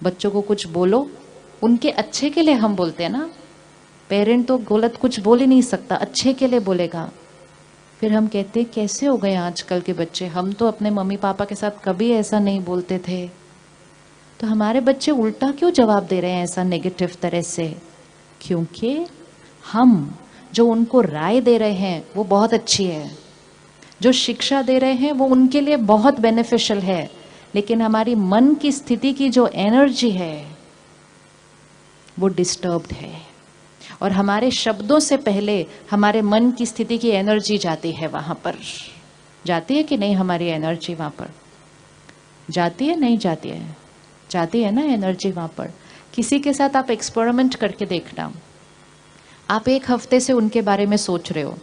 बच्चों को कुछ बोलो, उनके अच्छे के लिए हम बोलते हैं ना। पेरेंट तो गलत कुछ बोल ही नहीं सकता, अच्छे के लिए बोलेगा। फिर हम कहते हैं कैसे हो गए आजकल के बच्चे, हम तो अपने मम्मी पापा के साथ कभी ऐसा नहीं बोलते थे। तो हमारे बच्चे उल्टा क्यों जवाब दे रहे हैं ऐसा नेगेटिव तरह से? क्योंकि हम जो उनको राय दे रहे हैं वो बहुत अच्छी है, जो शिक्षा दे रहे हैं वो उनके लिए बहुत बेनिफिशियल है, लेकिन हमारी मन की स्थिति की जो एनर्जी है वो डिस्टर्ब्ड है। और हमारे शब्दों से पहले हमारे मन की स्थिति की एनर्जी जाती है वहां पर। जाती है कि नहीं? हमारी एनर्जी वहां पर जाती है, नहीं जाती है? जाती है ना एनर्जी वहां पर। किसी के साथ आप एक्सपेरिमेंट करके देखना। आप एक हफ्ते से उनके बारे में सोच रहे हो,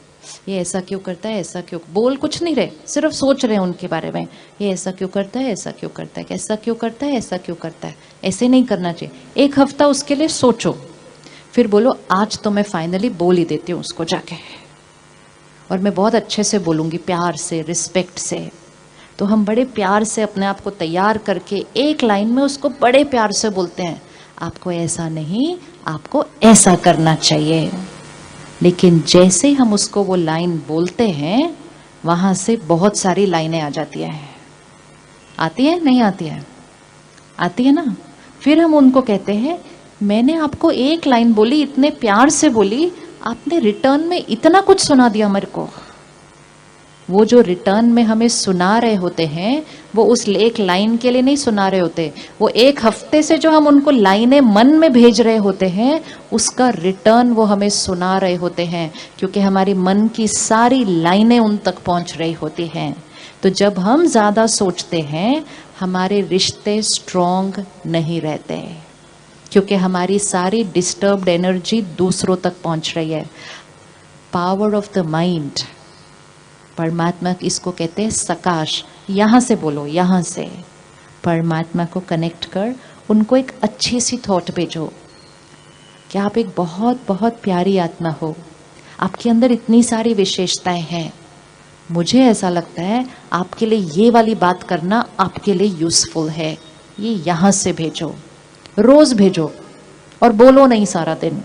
ये ऐसा क्यों करता है, ऐसा क्यों, बोल कुछ नहीं रहे, सिर्फ सोच रहे हैं उनके बारे में, ये ऐसा क्यों करता है, ऐसा क्यों करता है, ऐसा क्यों करता है, ऐसा क्यों करता है, ऐसे नहीं करना चाहिए। एक हफ्ता उसके लिए सोचो, फिर बोलो आज तो मैं फाइनली बोल ही देती हूँ उसको जाके, और मैं बहुत अच्छे से बोलूँगी, प्यार से, रिस्पेक्ट से। तो हम बड़े प्यार से अपने आप को तैयार करके एक लाइन में उसको बड़े प्यार से बोलते हैं, आपको ऐसा नहीं, आपको ऐसा करना चाहिए। लेकिन जैसे हम उसको वो लाइन बोलते हैं, वहाँ से बहुत सारी लाइनें आ जाती हैं। आती है, नहीं आती है? आती है ना। फिर हम उनको कहते हैं मैंने आपको एक लाइन बोली, इतने प्यार से बोली, आपने रिटर्न में इतना कुछ सुना दिया मेरे को। वो जो रिटर्न में हमें सुना रहे होते हैं वो उस एक लाइन के लिए नहीं सुना रहे होते, वो एक हफ्ते से जो हम उनको लाइनें मन में भेज रहे होते हैं उसका रिटर्न वो हमें सुना रहे होते हैं, क्योंकि हमारी मन की सारी लाइनें उन तक पहुंच रही होती हैं। तो जब हम ज़्यादा सोचते हैं हमारे रिश्ते स्ट्रॉन्ग नहीं रहते, क्योंकि हमारी सारी डिस्टर्ब्ड एनर्जी दूसरों तक पहुंच रही है। पावर ऑफ द माइंड, परमात्मा इसको कहते हैं सकाश। यहाँ से बोलो, यहाँ से परमात्मा को कनेक्ट कर, उनको एक अच्छी सी थॉट भेजो कि आप एक बहुत बहुत प्यारी आत्मा हो, आपके अंदर इतनी सारी विशेषताएं हैं, मुझे ऐसा लगता है आपके लिए ये वाली बात करना आपके लिए यूजफुल है। ये यहाँ से भेजो, रोज भेजो और बोलो नहीं सारा दिन।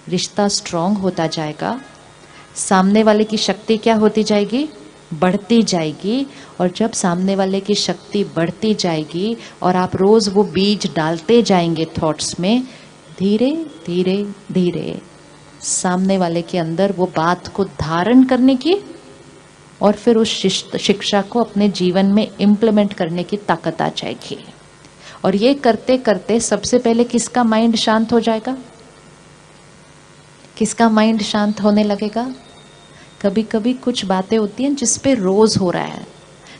रिश्ता स्ट्रांग होता जाएगा, सामने वाले की शक्ति क्या होती जाएगी? बढ़ती जाएगी। और जब सामने वाले की शक्ति बढ़ती जाएगी और आप रोज वो बीज डालते जाएंगे थॉट्स में, धीरे धीरे धीरे सामने वाले के अंदर वो बात को धारण करने की और फिर उस शिक्षा को अपने जीवन में इम्प्लीमेंट करने की ताकत आ जाएगी। और ये करते करते सबसे पहले किसका माइंड शांत हो जाएगा? किसका माइंड शांत होने लगेगा? कभी कभी कुछ बातें होती हैं जिस पे रोज हो रहा है,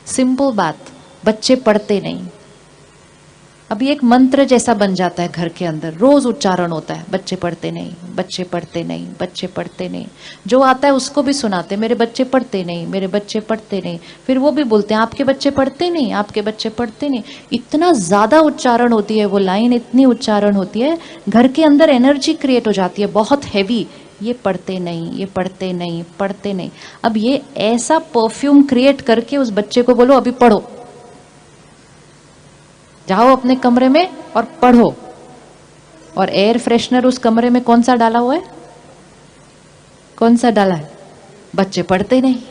सिंपल बात, बच्चे पढ़ते नहीं, अभी एक मंत्र जैसा बन जाता है घर के अंदर, रोज उच्चारण होता है, बच्चे पढ़ते नहीं, बच्चे पढ़ते नहीं, बच्चे पढ़ते नहीं। जो आता है उसको भी सुनाते, मेरे बच्चे पढ़ते नहीं, मेरे बच्चे पढ़ते नहीं। फिर वो भी बोलते हैं आपके बच्चे पढ़ते नहीं, आपके बच्चे पढ़ते नहीं। इतना ज्यादा उच्चारण होती है वो लाइन, इतनी उच्चारण होती है, घर के अंदर एनर्जी क्रिएट हो जाती है बहुत हैवी। ये पढ़ते नहीं, ये पढ़ते नहीं, पढ़ते नहीं। अब ये ऐसा परफ्यूम क्रिएट करके उस बच्चे को बोलो अभी पढ़ो, जाओ अपने कमरे में और पढ़ो। और एयर फ्रेशनर उस कमरे में कौन सा डाला हुआ है? कौन सा डाला है? बच्चे पढ़ते नहीं।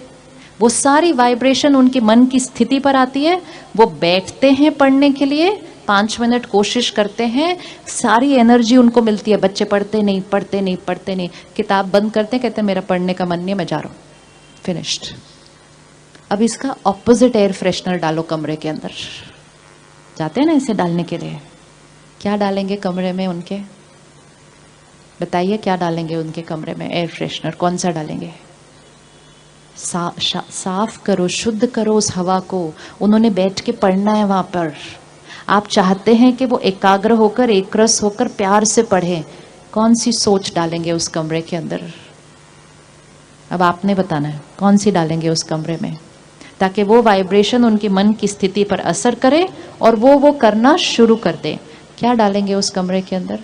वो सारी वाइब्रेशन उनके मन की स्थिति पर आती है, वो बैठते हैं पढ़ने के लिए, 5 मिनट कोशिश करते हैं, सारी एनर्जी उनको मिलती है, बच्चे पढ़ते नहीं, पढ़ते नहीं, पढ़ते नहीं। किताब बंद करते हैं, कहते हैं मेरा पढ़ने का मन नहीं, मैं जा रहा हूँ, फिनिश्ड। अब इसका ऑपोजिट एयर फ्रेशनर डालो कमरे के अंदर। जाते हैं ना इसे डालने के लिए, क्या डालेंगे कमरे में उनके? बताइए क्या डालेंगे उनके कमरे में? एयर फ्रेशनर कौन सा डालेंगे? साफ करो, शुद्ध करो उस हवा को। उन्होंने बैठ के पढ़ना है वहां पर। आप चाहते हैं कि वो एकाग्र होकर, एकरस होकर प्यार से पढ़ें, कौन सी सोच डालेंगे उस कमरे के अंदर? अब आपने बताना है कौन सी डालेंगे उस कमरे में, ताकि वो वाइब्रेशन उनके मन की स्थिति पर असर करे और वो करना शुरू कर दे। क्या डालेंगे उस कमरे के अंदर?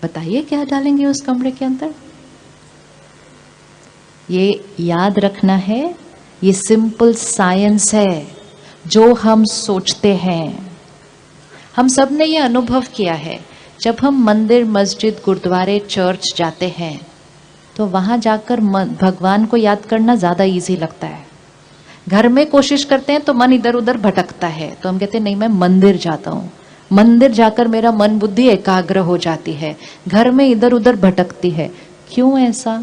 बताइए क्या डालेंगे उस कमरे के अंदर? ये याद रखना है, ये सिंपल साइंस है। जो हम सोचते हैं हम सब ने ये अनुभव किया है, जब हम मंदिर, मस्जिद, गुरुद्वारे, चर्च जाते हैं तो वहां जाकर भगवान को याद करना ज्यादा इजी लगता है। घर में कोशिश करते हैं तो मन इधर उधर भटकता है, तो हम कहते हैं नहीं, मैं मंदिर जाता हूँ, मंदिर जाकर मेरा मन बुद्धि एकाग्र हो जाती है, घर में इधर उधर भटकती है। क्यों ऐसा?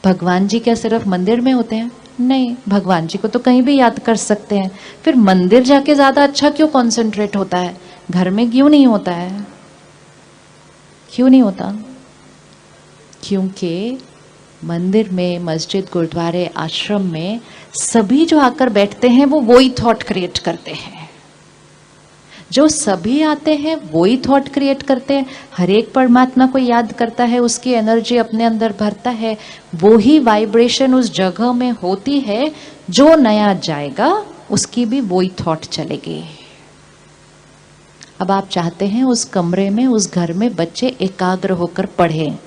भगवान जी क्या सिर्फ मंदिर में होते हैं? नहीं, भगवान जी को तो कहीं भी याद कर सकते हैं। फिर मंदिर जाके ज्यादा अच्छा क्यों कंसंट्रेट होता है, घर में क्यों नहीं होता है? क्यों नहीं होता? क्योंकि मंदिर में, मस्जिद, गुरुद्वारे, आश्रम में सभी जो आकर बैठते हैं वो वही थॉट क्रिएट करते हैं। जो सभी आते हैं वही थॉट क्रिएट करते हैं। हर एक परमात्मा को याद करता है, उसकी एनर्जी अपने अंदर भरता है, वो ही वाइब्रेशन उस जगह में होती है। जो नया जाएगा उसकी भी वही थॉट चलेगी। अब आप चाहते हैं उस कमरे में, उस घर में बच्चे एकाग्र होकर पढ़ें,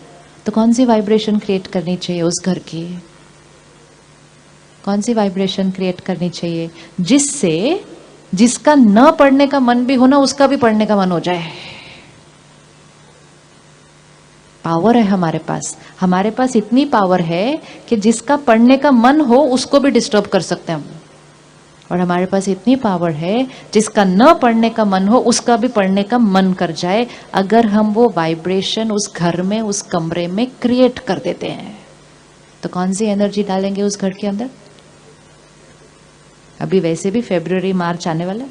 तो कौन सी वाइब्रेशन क्रिएट करनी चाहिए उस घर की? कौन सी वाइब्रेशन क्रिएट करनी चाहिए जिससे जिसका न पढ़ने का मन भी हो ना, उसका भी पढ़ने का मन हो जाए? पावर है हमारे पास इतनी पावर है कि जिसका पढ़ने का मन हो उसको भी डिस्टर्ब कर सकते हैं हम। और हमारे पास इतनी पावर है, जिसका न पढ़ने का मन हो उसका भी पढ़ने का मन कर जाए, अगर हम वो वाइब्रेशन उस घर में, उस कमरे में क्रिएट कर देते हैं। तो कौन सी एनर्जी डालेंगे उस घर के अंदर? अभी वैसे भी फरवरी मार्च आने वाला है,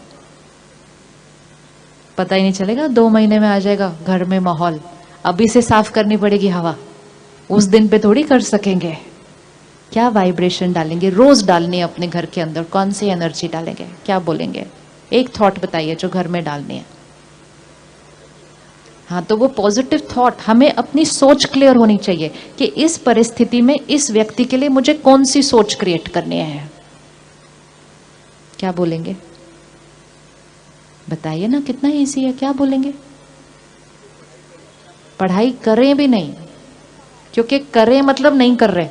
पता ही नहीं चलेगा, 2 महीने में आ जाएगा घर में माहौल। अभी से साफ करनी पड़ेगी हवा, उस दिन पे थोड़ी कर सकेंगे। क्या वाइब्रेशन डालेंगे? रोज डालनी है अपने घर के अंदर। कौन सी एनर्जी डालेंगे? क्या बोलेंगे? एक थॉट बताइए जो घर में डालनी है। हाँ, तो वो पॉजिटिव थॉट, हमें अपनी सोच क्लियर होनी चाहिए कि इस परिस्थिति में इस व्यक्ति के लिए मुझे कौन सी सोच क्रिएट करनी है। क्या बोलेंगे? बताइए ना, कितना इजी है। क्या बोलेंगे? पढ़ाई करें भी नहीं, क्योंकि करें मतलब नहीं कर रहे।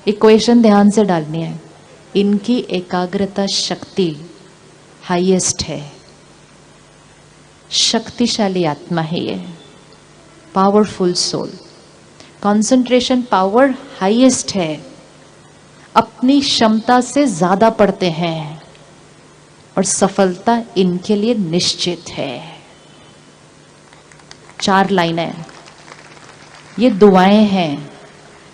इक्वेशन ध्यान से डालनी है। इनकी एकाग्रता शक्ति हाईएस्ट है, शक्तिशाली आत्मा है ये, powerful soul. Concentration power highest है, अपनी क्षमता से ज्यादा पढ़ते हैं और सफलता इनके लिए निश्चित है। 4 लाइनें, ये दुआएं हैं,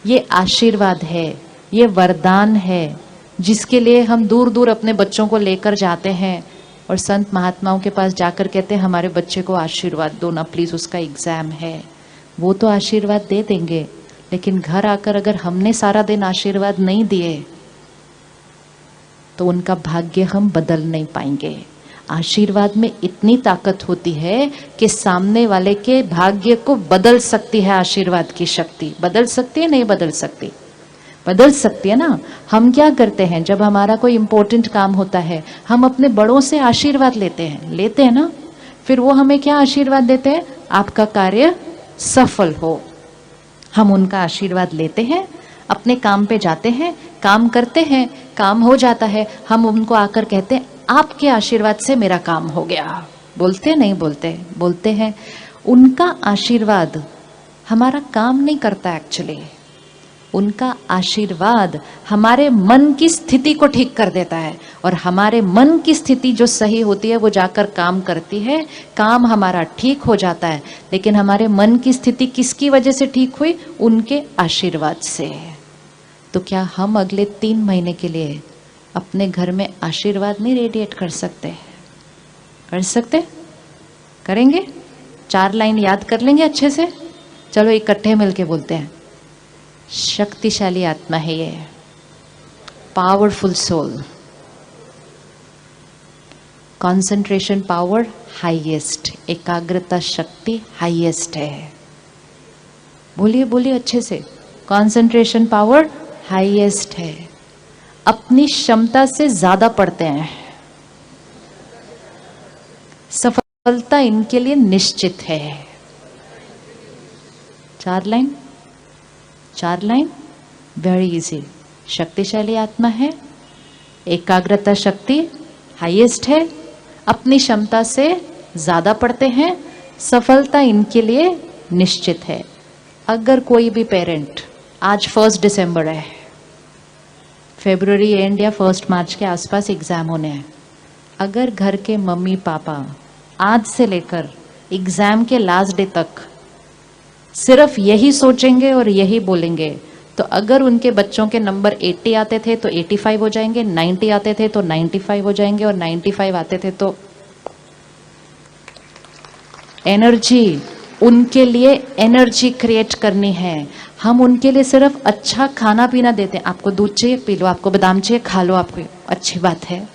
ये आशीर्वाद है, ये वरदान है, जिसके लिए हम दूर दूर अपने बच्चों को लेकर जाते हैं और संत महात्माओं के पास जाकर कहते हैं हमारे बच्चे को आशीर्वाद दो ना प्लीज, उसका एग्जाम है। वो तो आशीर्वाद दे देंगे, लेकिन घर आकर अगर हमने सारा दिन आशीर्वाद नहीं दिए तो उनका भाग्य हम बदल नहीं पाएंगे। आशीर्वाद में इतनी ताकत होती है कि सामने वाले के भाग्य को बदल सकती है। आशीर्वाद की शक्ति बदल सकती है, नहीं बदल सकती? बदल सकती है ना। हम क्या करते हैं, जब हमारा कोई इंपॉर्टेंट काम होता है हम अपने बड़ों से आशीर्वाद लेते हैं ना। फिर वो हमें क्या आशीर्वाद देते हैं? आपका कार्य सफल हो। हम उनका आशीर्वाद लेते हैं, अपने काम पे जाते हैं, काम करते हैं, काम हो जाता है, हम उनको आकर कहते हैं आपके आशीर्वाद से मेरा काम हो गया। बोलते नहीं बोलते? बोलते हैं। उनका आशीर्वाद हमारा काम नहीं करता एक्चुअली। उनका आशीर्वाद हमारे मन की स्थिति को ठीक कर देता है, और हमारे मन की स्थिति जो सही होती है वो जाकर काम करती है, काम हमारा ठीक हो जाता है। लेकिन हमारे मन की स्थिति किसकी वजह से ठीक हुई? उनके आशीर्वाद से। तो क्या हम अगले 3 महीने के लिए अपने घर में आशीर्वाद नहीं रेडिएट कर सकते? कर सकते? करेंगे? 4 लाइन याद कर लेंगे अच्छे से? चलो इकट्ठे मिलके बोलते हैं। शक्तिशाली आत्मा है ये, powerful soul, concentration power highest, एकाग्रता शक्ति हाईएस्ट है। बोलिए बोलिए अच्छे से। कंसंट्रेशन पावर हाईएस्ट है, अपनी क्षमता से ज्यादा पढ़ते हैं, सफलता इनके लिए निश्चित है। 4 लाइन, 4 लाइन, वेरी इजी। शक्तिशाली आत्मा है, एकाग्रता शक्ति हाईएस्ट है, अपनी क्षमता से ज्यादा पढ़ते हैं, सफलता इनके लिए निश्चित है। अगर कोई भी पेरेंट, आज 1 दिसंबर है, फरवरी एंड या 1 मार्च के आसपास एग्जाम होने हैं, अगर घर के मम्मी पापा आज से लेकर एग्जाम के लास्ट डे तक सिर्फ यही सोचेंगे और यही बोलेंगे, तो अगर उनके बच्चों के नंबर 80 आते थे तो 85 हो जाएंगे, 90 आते थे तो 95 हो जाएंगे, और 95 आते थे तो एनर्जी, उनके लिए एनर्जी क्रिएट करनी है। हम उनके लिए सिर्फ अच्छा खाना पीना देते हैं, आपको दूध चाहिए पी लो, आपको बादाम चाहिए खा लो, आपको, अच्छी बात है,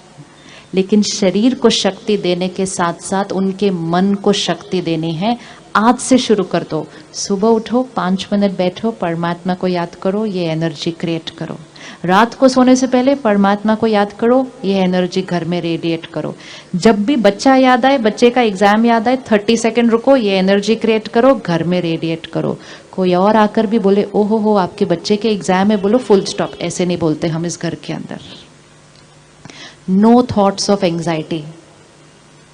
लेकिन शरीर को शक्ति देने के साथ साथ उनके मन को शक्ति देनी है। आज से शुरू कर दो, सुबह उठो, 5 मिनट बैठो, परमात्मा को याद करो, ये एनर्जी क्रिएट करो। रात को सोने से पहले परमात्मा को याद करो, ये एनर्जी घर में रेडिएट करो। जब भी बच्चा याद आए, बच्चे का एग्जाम याद आए, 30 सेकंड रुको, ये एनर्जी क्रिएट करो, घर में रेडिएट करो। कोई और आकर भी बोले ओहो हो आपके बच्चे के एग्जाम है, बोलो फुल स्टॉप, ऐसे नहीं बोलते हम इस घर के अंदर। No thoughts of anxiety,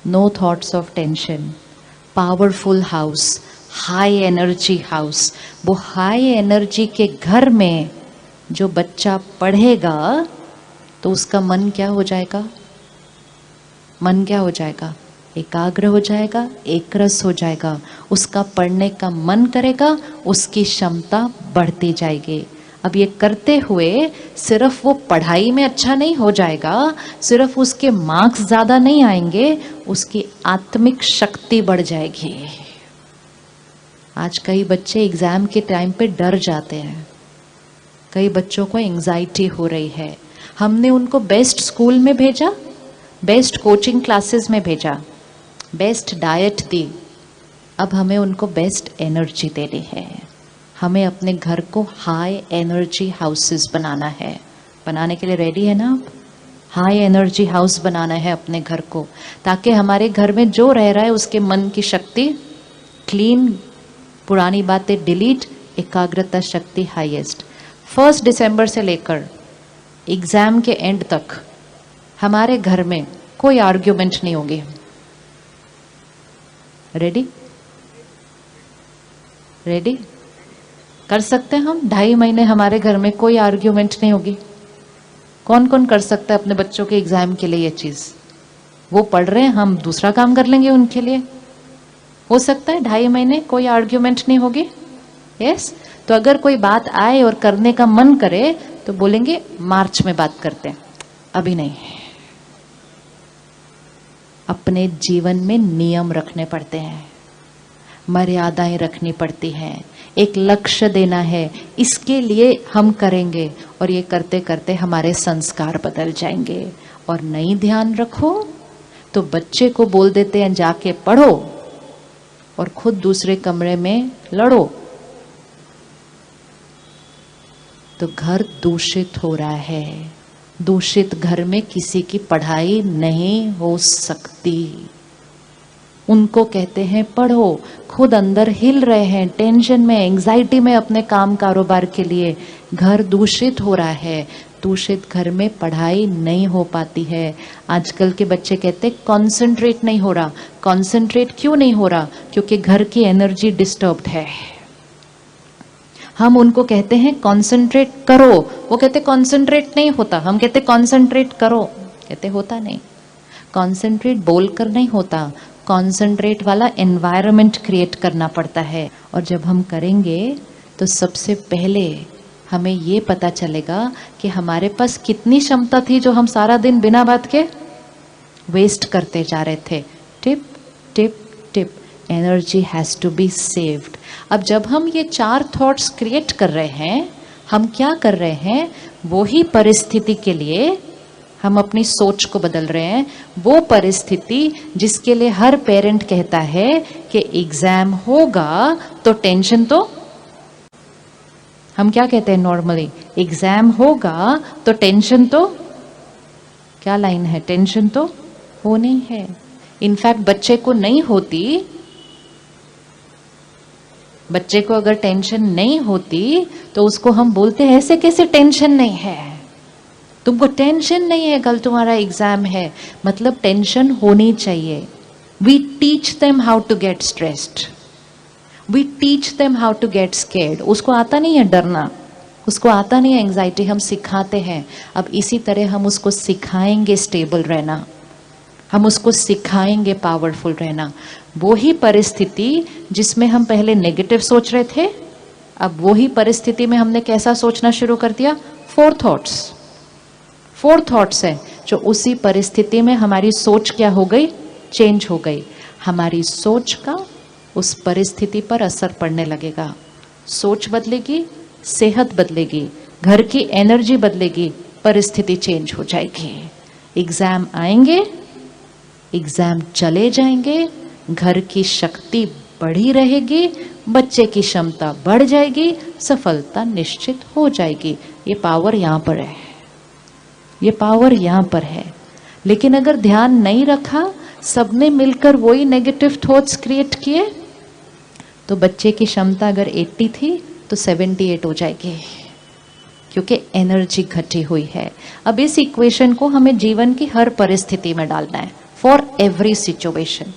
no thoughts of tension. Powerful house, high energy house. वो हाई एनर्जी के घर में जो बच्चा पढ़ेगा तो उसका मन क्या हो जाएगा? मन क्या हो जाएगा? एकाग्र हो जाएगा, एकरस हो जाएगा, उसका पढ़ने का मन करेगा, उसकी क्षमता बढ़ती जाएगी। अब ये करते हुए सिर्फ वो पढ़ाई में अच्छा नहीं हो जाएगा, सिर्फ उसके मार्क्स ज़्यादा नहीं आएंगे, उसकी आत्मिक शक्ति बढ़ जाएगी। आज कई बच्चे एग्ज़ाम के टाइम पे डर जाते हैं, कई बच्चों को एंजाइटी हो रही है। हमने उनको बेस्ट स्कूल में भेजा, बेस्ट कोचिंग क्लासेस में भेजा, बेस्ट डाइट दी, अब हमें उनको बेस्ट एनर्जी देनी है। हमें अपने घर को हाई एनर्जी हाउसेस बनाना है। बनाने के लिए रेडी है ना आप? हाई एनर्जी हाउस बनाना है अपने घर को, ताकि हमारे घर में जो रह रहा है उसके मन की शक्ति क्लीन, पुरानी बातें डिलीट, एकाग्रता शक्ति हाईएस्ट। 1 दिसंबर से लेकर एग्जाम के एंड तक हमारे घर में कोई आर्ग्यूमेंट नहीं होगी। रेडी? रेडी? कर सकते हैं हम? 2.5 महीने हमारे घर में कोई आर्ग्यूमेंट नहीं होगी। कौन कौन कर सकता है अपने बच्चों के एग्जाम के लिए ये चीज? वो पढ़ रहे हैं, हम दूसरा काम कर लेंगे उनके लिए। हो सकता है 2.5 महीने कोई आर्ग्यूमेंट नहीं होगी? यस। तो अगर कोई बात आए और करने का मन करे तो बोलेंगे मार्च में बात करते हैं, अभी नहीं। अपने जीवन में नियम रखने पड़ते हैं, मर्यादाएं रखनी पड़ती हैं, एक लक्ष्य देना है, इसके लिए हम करेंगे, और ये करते करते हमारे संस्कार बदल जाएंगे। और नहीं ध्यान रखो तो बच्चे को बोल देते हैं जाके पढ़ो, और खुद दूसरे कमरे में लड़ो, तो घर दूषित हो रहा है। दूषित घर में किसी की पढ़ाई नहीं हो सकती। उनको कहते हैं पढ़ो, खुद अंदर हिल रहे हैं, टेंशन में, एंजाइटी में अपने काम कारोबार के लिए, घर दूषित हो रहा है। दूषित घर में पढ़ाई नहीं हो पाती है। आजकल के बच्चे कहते हैं कॉन्सेंट्रेट नहीं हो रहा। कॉन्सेंट्रेट क्यों नहीं हो रहा? क्योंकि घर की एनर्जी डिस्टर्ब्ड है। हम उनको कहते हैं कॉन्सेंट्रेट करो, वो कहते कॉन्सेंट्रेट नहीं होता। हम कहते कॉन्सेंट्रेट करो, कहते होता नहीं। कॉन्सेंट्रेट बोलकर नहीं होता, कॉन्सेंट्रेट वाला एनवायरनमेंट क्रिएट करना पड़ता है। और जब हम करेंगे तो सबसे पहले हमें ये पता चलेगा कि हमारे पास कितनी क्षमता थी जो हम सारा दिन बिना बात के वेस्ट करते जा रहे थे। Tip tip tip, energy has to be saved. अब जब हम ये 4 थॉट्स क्रिएट कर रहे हैं, हम क्या कर रहे हैं? वो ही परिस्थिति के लिए हम अपनी सोच को बदल रहे हैं। वो परिस्थिति जिसके लिए हर पेरेंट कहता है कि एग्जाम होगा तो टेंशन, तो हम क्या कहते हैं नॉर्मली? एग्जाम होगा तो टेंशन, तो क्या लाइन है? टेंशन तो होनी है। इनफैक्ट बच्चे को नहीं होती, बच्चे को अगर टेंशन नहीं होती तो उसको हम बोलते हैं ऐसे कैसे टेंशन नहीं है? तुमको टेंशन नहीं है कल तुम्हारा एग्जाम है, मतलब टेंशन होनी चाहिए। We teach them how to get stressed, we teach them how to get scared. उसको आता नहीं है डरना, उसको आता नहीं है एंजाइटी, हम सिखाते हैं। अब इसी तरह हम उसको सिखाएंगे स्टेबल रहना, हम उसको सिखाएंगे पावरफुल रहना। वो ही परिस्थिति जिसमें हम पहले नेगेटिव सोच रहे थे, अब वो ही परिस्थिति में हमने कैसा सोचना शुरू कर दिया? फोर थॉट्स है जो उसी परिस्थिति में हमारी सोच क्या हो गई? चेंज हो गई। हमारी सोच का उस परिस्थिति पर असर पड़ने लगेगा। सोच बदलेगी, सेहत बदलेगी, घर की एनर्जी बदलेगी, परिस्थिति चेंज हो जाएगी। एग्जाम आएंगे, एग्जाम चले जाएंगे, घर की शक्ति बढ़ी रहेगी, बच्चे की क्षमता बढ़ जाएगी, सफलता निश्चित हो जाएगी। ये पावर यहाँ पर है, ये पावर यहाँ पर है। लेकिन अगर ध्यान नहीं रखा, सबने मिलकर वही नेगेटिव थॉट्स क्रिएट किए, तो बच्चे की क्षमता अगर 80 थी तो 78 हो जाएगी, क्योंकि एनर्जी घटी हुई है। अब इस इक्वेशन को हमें जीवन की हर परिस्थिति में डालना है, फॉर एवरी सिचुएशन।